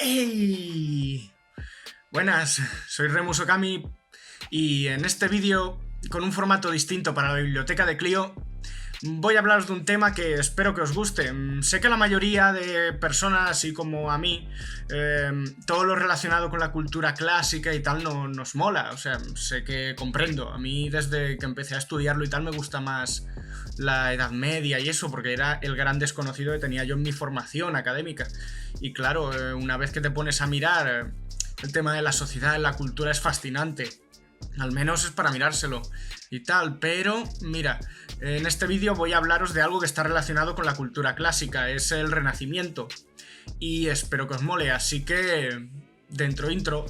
¡Hey! Buenas, soy Remus Okami y en este vídeo, con un formato distinto para la biblioteca de Clio, voy a hablaros de un tema que espero que os guste. Sé que a la mayoría de personas, así como a mí, todo lo relacionado con la cultura clásica y tal no nos mola. O sea, sé que comprendo. A mí desde que empecé a estudiarlo y tal me gusta más la Edad Media y eso, porque era el gran desconocido que tenía yo en mi formación académica. Y claro, una vez que te pones a mirar el tema de la sociedad, la cultura es fascinante. Al menos es para mirárselo y tal, pero mira, en este vídeo voy a hablaros de algo que está relacionado con la cultura clásica, es el Renacimiento. Y espero que os mole, así que dentro intro.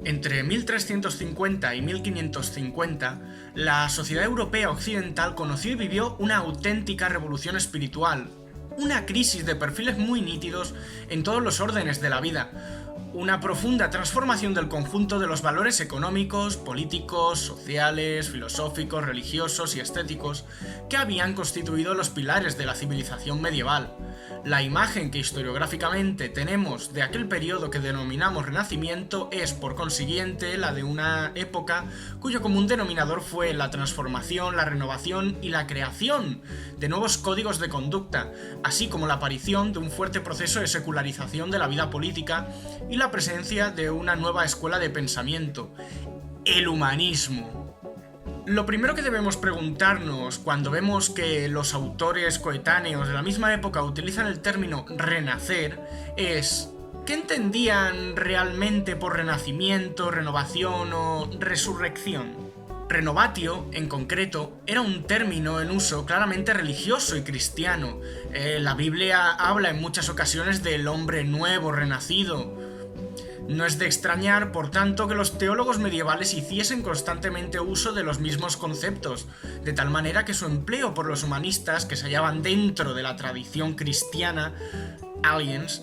Entre 1350 y 1550, la sociedad europea occidental conoció y vivió una auténtica revolución espiritual, una crisis de perfiles muy nítidos en todos los órdenes de la vida, una profunda transformación del conjunto de los valores económicos, políticos, sociales, filosóficos, religiosos y estéticos que habían constituido los pilares de la civilización medieval. La imagen que historiográficamente tenemos de aquel periodo que denominamos Renacimiento es, por consiguiente, la de una época cuyo común denominador fue la transformación, la renovación y la creación de nuevos códigos de conducta, así como la aparición de un fuerte proceso de secularización de la vida política y la presencia de una nueva escuela de pensamiento, el humanismo. Lo primero que debemos preguntarnos cuando vemos que los autores coetáneos de la misma época utilizan el término renacer es: ¿qué entendían realmente por renacimiento, renovación o resurrección? Renovatio, en concreto, era un término en uso claramente religioso y cristiano. La Biblia habla en muchas ocasiones del hombre nuevo, renacido. No es de extrañar, por tanto, que los teólogos medievales hiciesen constantemente uso de los mismos conceptos, de tal manera que su empleo por los humanistas, que se hallaban dentro de la tradición cristiana, aliens,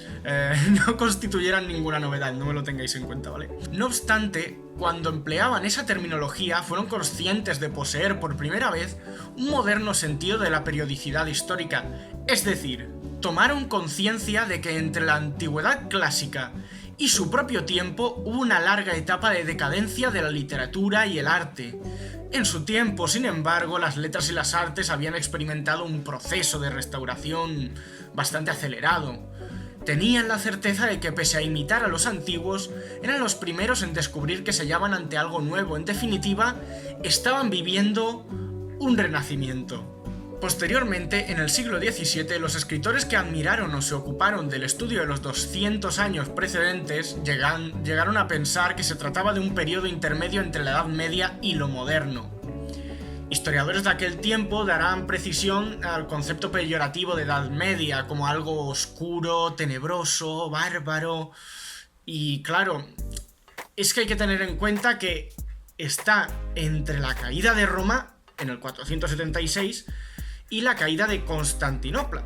no constituyeran ninguna novedad, no me lo tengáis en cuenta, ¿vale? No obstante, cuando empleaban esa terminología, fueron conscientes de poseer por primera vez un moderno sentido de la periodicidad histórica, es decir, tomaron conciencia de que entre la antigüedad clásica y su propio tiempo hubo una larga etapa de decadencia de la literatura y el arte. En su tiempo, sin embargo, las letras y las artes habían experimentado un proceso de restauración bastante acelerado. Tenían la certeza de que, pese a imitar a los antiguos, eran los primeros en descubrir que se hallaban ante algo nuevo. En definitiva, estaban viviendo un renacimiento. Posteriormente, en el siglo XVII, los escritores que admiraron o se ocuparon del estudio de los 200 años precedentes llegaron a pensar que se trataba de un periodo intermedio entre la Edad Media y lo moderno. Historiadores de aquel tiempo darán precisión al concepto peyorativo de Edad Media como algo oscuro, tenebroso, bárbaro. Y claro, es que hay que tener en cuenta que está entre la caída de Roma, en el 476, y la caída de Constantinopla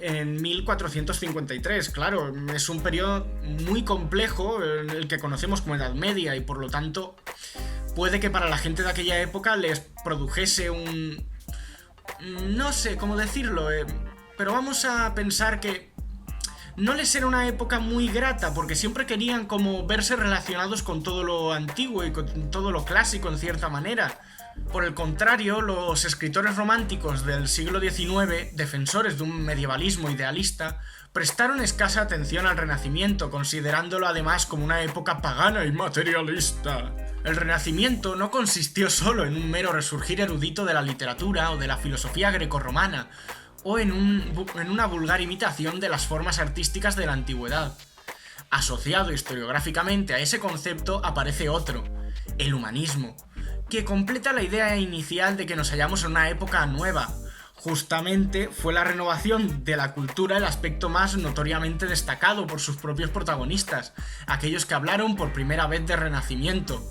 en 1453. Claro, es un periodo muy complejo, el que conocemos como Edad Media, y por lo tanto puede que para la gente de aquella época les produjese un... no sé cómo decirlo, pero vamos a pensar que no les era una época muy grata, porque siempre querían como verse relacionados con todo lo antiguo y con todo lo clásico en cierta manera. Por el contrario, los escritores románticos del siglo XIX, defensores de un medievalismo idealista, prestaron escasa atención al Renacimiento, considerándolo además como una época pagana y materialista. El Renacimiento no consistió solo en un mero resurgir erudito de la literatura o de la filosofía grecorromana, o en una vulgar imitación de las formas artísticas de la antigüedad. Asociado historiográficamente a ese concepto aparece otro, el humanismo, que completa la idea inicial de que nos hallamos en una época nueva. Justamente fue la renovación de la cultura el aspecto más notoriamente destacado por sus propios protagonistas, aquellos que hablaron por primera vez de renacimiento.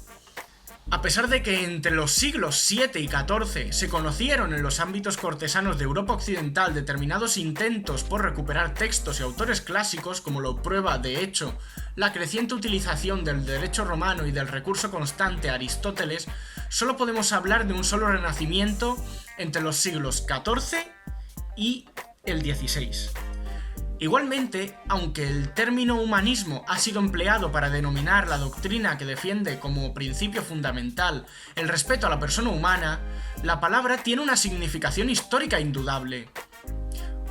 A pesar de que entre los siglos VII y XIV se conocieron en los ámbitos cortesanos de Europa Occidental determinados intentos por recuperar textos y autores clásicos, como lo prueba, de hecho, la creciente utilización del derecho romano y del recurso constante a Aristóteles, solo podemos hablar de un solo renacimiento entre los siglos XIV y el XVI. Igualmente, aunque el término humanismo ha sido empleado para denominar la doctrina que defiende como principio fundamental el respeto a la persona humana, la palabra tiene una significación histórica indudable.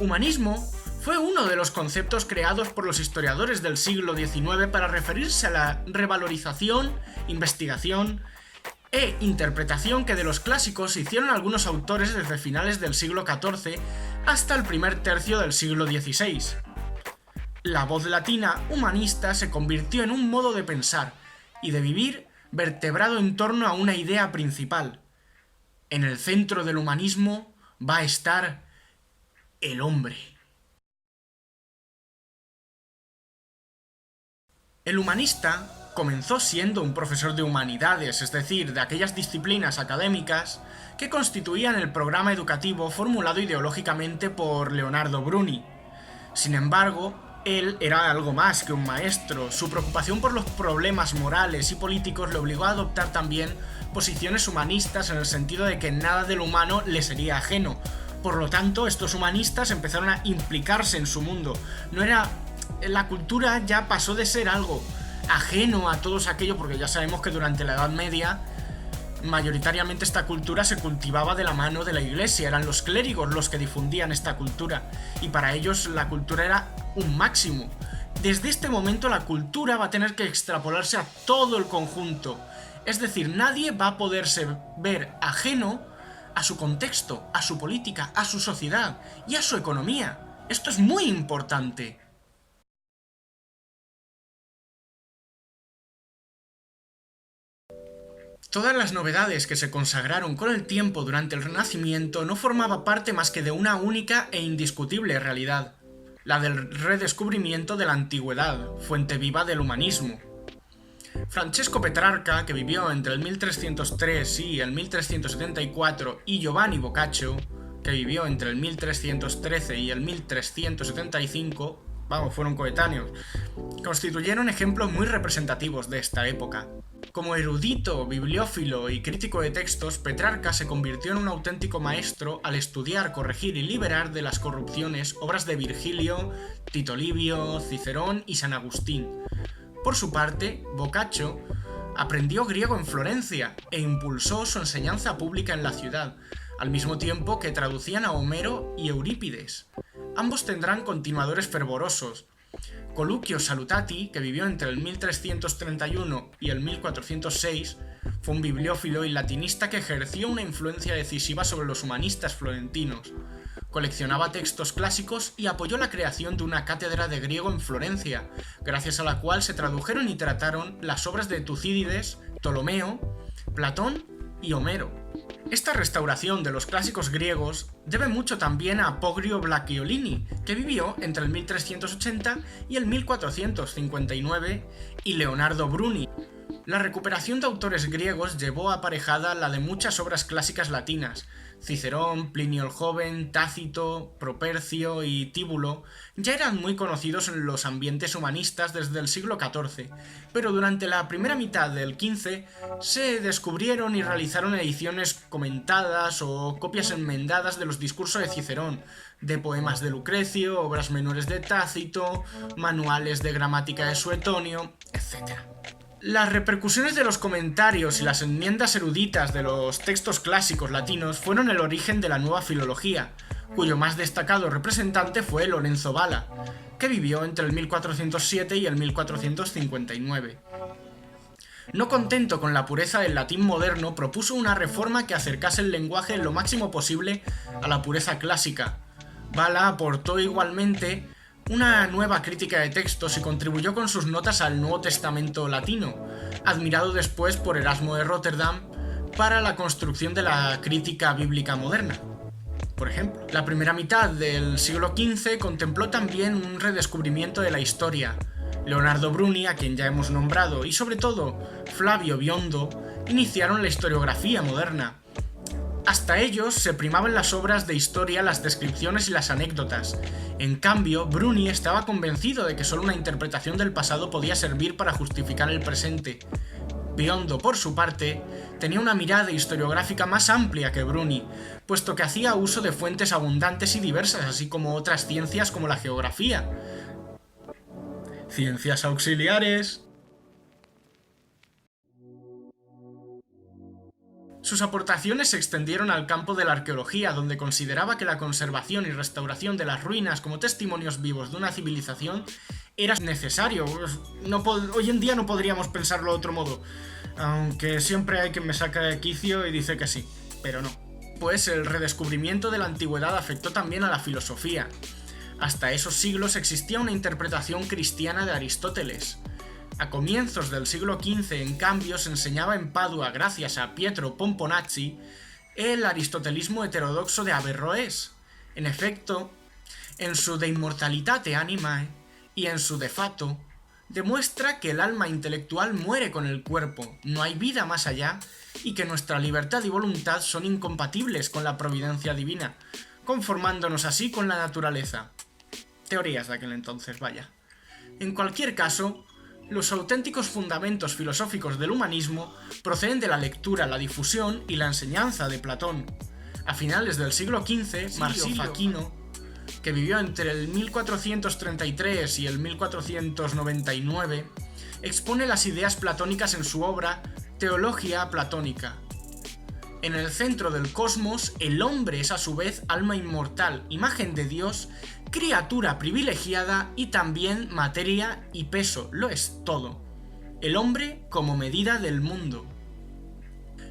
Humanismo fue uno de los conceptos creados por los historiadores del siglo XIX para referirse a la revalorización, investigación e interpretación que de los clásicos hicieron algunos autores desde finales del siglo XIV hasta el primer tercio del siglo XVI. La voz latina humanista se convirtió en un modo de pensar y de vivir vertebrado en torno a una idea principal. En el centro del humanismo va a estar el hombre. El humanista comenzó siendo un profesor de humanidades, es decir, de aquellas disciplinas académicas que constituían el programa educativo formulado ideológicamente por Leonardo Bruni. Sin embargo, él era algo más que un maestro. Su preocupación por los problemas morales y políticos le obligó a adoptar también posiciones humanistas en el sentido de que nada de lo humano le sería ajeno. Por lo tanto, estos humanistas empezaron a implicarse en su mundo. La cultura ya pasó de ser algo ajeno a todos aquello, porque ya sabemos que durante la Edad Media mayoritariamente esta cultura se cultivaba de la mano de la iglesia, eran los clérigos los que difundían esta cultura, y para ellos la cultura era un máximo. Desde este momento la cultura va a tener que extrapolarse a todo el conjunto, es decir, nadie va a poderse ver ajeno a su contexto, a su política, a su sociedad y a su economía. Esto es muy importante. Todas las novedades que se consagraron con el tiempo durante el Renacimiento no formaba parte más que de una única e indiscutible realidad, la del redescubrimiento de la antigüedad, fuente viva del humanismo. Francesco Petrarca, que vivió entre el 1303 y el 1374, y Giovanni Boccaccio, que vivió entre el 1313 y el 1375, fueron coetáneos, constituyeron ejemplos muy representativos de esta época. Como erudito, bibliófilo y crítico de textos, Petrarca se convirtió en un auténtico maestro al estudiar, corregir y liberar de las corrupciones obras de Virgilio, Tito Livio, Cicerón y San Agustín. Por su parte, Boccaccio aprendió griego en Florencia e impulsó su enseñanza pública en la ciudad, al mismo tiempo que traducían a Homero y Eurípides. Ambos tendrán continuadores fervorosos. Coluccio Salutati, que vivió entre el 1331 y el 1406, fue un bibliófilo y latinista que ejerció una influencia decisiva sobre los humanistas florentinos. Coleccionaba textos clásicos y apoyó la creación de una cátedra de griego en Florencia, gracias a la cual se tradujeron y trataron las obras de Tucídides, Ptolomeo, Platón y Homero. Esta restauración de los clásicos griegos debe mucho también a Poggio Blacchiolini, que vivió entre el 1380 y el 1459, y Leonardo Bruni. La recuperación de autores griegos llevó aparejada la de muchas obras clásicas latinas. Cicerón, Plinio el Joven, Tácito, Propercio y Tíbulo ya eran muy conocidos en los ambientes humanistas desde el siglo XIV, pero durante la primera mitad del XV se descubrieron y realizaron ediciones comentadas o copias enmendadas de los discursos de Cicerón, de poemas de Lucrecio, obras menores de Tácito, manuales de gramática de Suetonio, etc. Las repercusiones de los comentarios y las enmiendas eruditas de los textos clásicos latinos fueron el origen de la nueva filología, cuyo más destacado representante fue Lorenzo Valla, que vivió entre el 1407 y el 1459. No contento con la pureza del latín moderno, propuso una reforma que acercase el lenguaje lo máximo posible a la pureza clásica. Valla aportó igualmente una nueva crítica de textos y contribuyó con sus notas al Nuevo Testamento latino, admirado después por Erasmo de Róterdam para la construcción de la crítica bíblica moderna. Por ejemplo, la primera mitad del siglo XV contempló también un redescubrimiento de la historia. Leonardo Bruni, a quien ya hemos nombrado, y sobre todo Flavio Biondo, iniciaron la historiografía moderna. Hasta ellos se primaban las obras de historia, las descripciones y las anécdotas. En cambio, Bruni estaba convencido de que solo una interpretación del pasado podía servir para justificar el presente. Biondo, por su parte, tenía una mirada historiográfica más amplia que Bruni, puesto que hacía uso de fuentes abundantes y diversas, así como otras ciencias como la geografía. Ciencias auxiliares. Sus aportaciones se extendieron al campo de la arqueología, donde consideraba que la conservación y restauración de las ruinas como testimonios vivos de una civilización era necesario. Hoy en día no podríamos pensarlo de otro modo, aunque siempre hay quien me saca de quicio y dice que sí, pero no. Pues el redescubrimiento de la antigüedad afectó también a la filosofía. Hasta esos siglos existía una interpretación cristiana de Aristóteles. A comienzos del siglo XV, en cambio, se enseñaba en Padua, gracias a Pietro Pomponazzi, el aristotelismo heterodoxo de Averroes. En efecto, en su De Immortalitate Animae y en su De Fato, demuestra que el alma intelectual muere con el cuerpo, no hay vida más allá, y que nuestra libertad y voluntad son incompatibles con la providencia divina, conformándonos así con la naturaleza. Teorías de aquel entonces, vaya. En cualquier caso, los auténticos fundamentos filosóficos del humanismo proceden de la lectura, la difusión y la enseñanza de Platón. A finales del siglo XV, Marsilio Facino, que vivió entre el 1433 y el 1499, expone las ideas platónicas en su obra Teologia Platónica. En el centro del cosmos, el hombre es a su vez alma inmortal, imagen de Dios, criatura privilegiada y también materia y peso, lo es todo. El hombre como medida del mundo.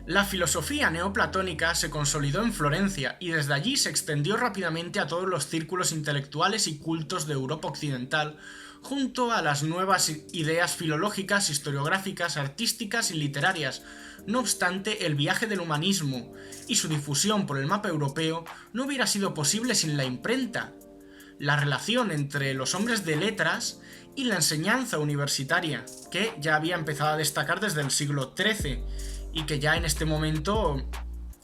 La filosofía neoplatónica se consolidó en Florencia y desde allí se extendió rápidamente a todos los círculos intelectuales y cultos de Europa occidental, junto a las nuevas ideas filológicas, historiográficas, artísticas y literarias. No obstante, el viaje del humanismo y su difusión por el mapa europeo no hubiera sido posible sin la imprenta. La relación entre los hombres de letras y la enseñanza universitaria, que ya había empezado a destacar desde el siglo XIII, y que ya en este momento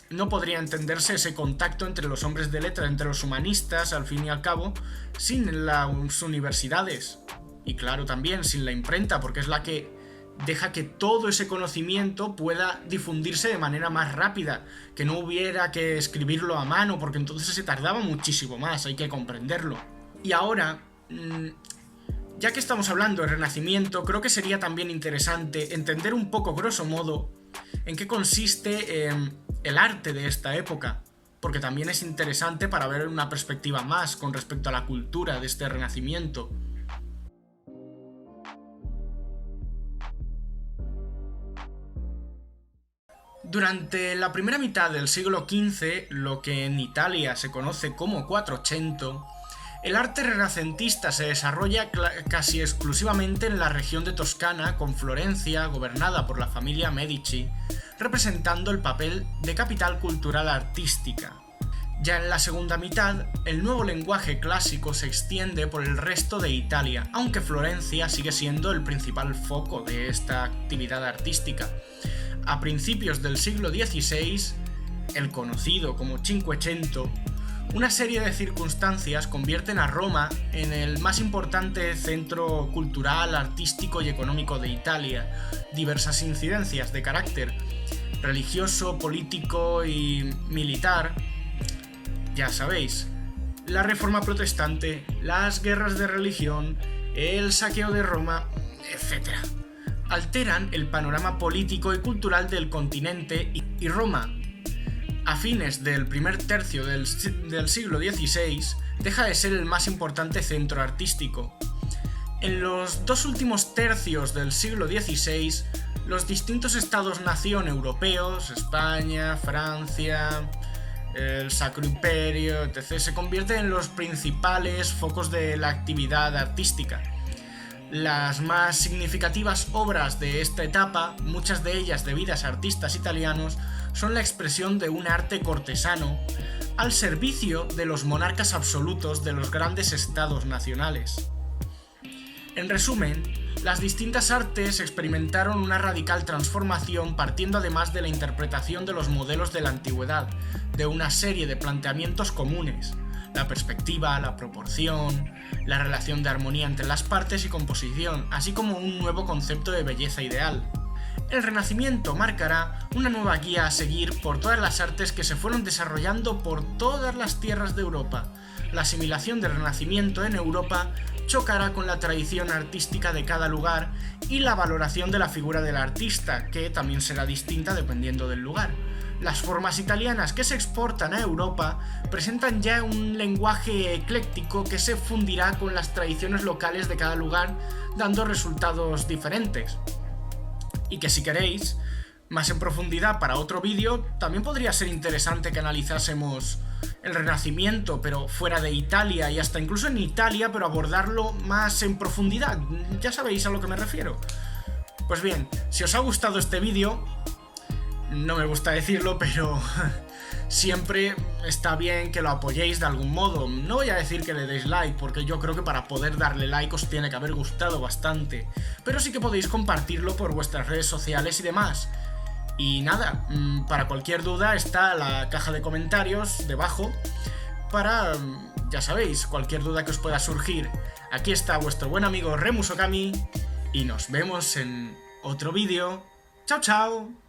no podría entenderse ese contacto entre los hombres de letras, entre los humanistas, al fin y al cabo, sin las universidades. Y claro, también sin la imprenta, porque es la que deja que todo ese conocimiento pueda difundirse de manera más rápida, que no hubiera que escribirlo a mano, porque entonces se tardaba muchísimo más, hay que comprenderlo. Y ahora, ya que estamos hablando de Renacimiento, creo que sería también interesante entender un poco, grosso modo, en qué consiste el arte de esta época, porque también es interesante para ver una perspectiva más con respecto a la cultura de este Renacimiento. Durante la primera mitad del siglo XV, lo que en Italia se conoce como Quattrocento, el arte renacentista se desarrolla casi exclusivamente en la región de Toscana, con Florencia, gobernada por la familia Medici, representando el papel de capital cultural artística. Ya en la segunda mitad, el nuevo lenguaje clásico se extiende por el resto de Italia, aunque Florencia sigue siendo el principal foco de esta actividad artística. A principios del siglo XVI, el conocido como Cinquecento, una serie de circunstancias convierten a Roma en el más importante centro cultural, artístico y económico de Italia. Diversas incidencias de carácter religioso, político y militar, ya sabéis, la reforma protestante, las guerras de religión, el saqueo de Roma, etc. alteran el panorama político y cultural del continente y Roma, a fines del primer tercio del siglo XVI, deja de ser el más importante centro artístico. En los dos últimos tercios del siglo XVI, los distintos estados-nación europeos, España, Francia, el Sacro Imperio, etc., se convierten en los principales focos de la actividad artística. Las más significativas obras de esta etapa, muchas de ellas debidas a artistas italianos, son la expresión de un arte cortesano al servicio de los monarcas absolutos de los grandes estados nacionales. En resumen, Las distintas artes experimentaron una radical transformación partiendo además de la interpretación de los modelos de la antigüedad, de una serie de planteamientos comunes: la perspectiva, la proporción, la relación de armonía entre las partes y composición, así como un nuevo concepto de belleza ideal. El Renacimiento marcará una nueva guía a seguir por todas las artes que se fueron desarrollando por todas las tierras de Europa. La asimilación del Renacimiento en Europa chocará con la tradición artística de cada lugar y la valoración de la figura del artista, que también será distinta dependiendo del lugar. Las formas italianas que se exportan a Europa presentan ya un lenguaje ecléctico que se fundirá con las tradiciones locales de cada lugar, dando resultados diferentes. Y que si queréis, más en profundidad para otro vídeo, también podría ser interesante que analizásemos el Renacimiento, pero fuera de Italia, y hasta incluso en Italia, pero abordarlo más en profundidad. Ya sabéis a lo que me refiero. Pues bien, si os ha gustado este vídeo, no me gusta decirlo, pero siempre está bien que lo apoyéis de algún modo. No voy a decir que le deis like, porque yo creo que para poder darle like os tiene que haber gustado bastante, pero sí que podéis compartirlo por vuestras redes sociales y demás. Y nada, para cualquier duda está la caja de comentarios debajo para, ya sabéis, cualquier duda que os pueda surgir. Aquí está vuestro buen amigo Remus Okami y nos vemos en otro vídeo. ¡Chao, chao!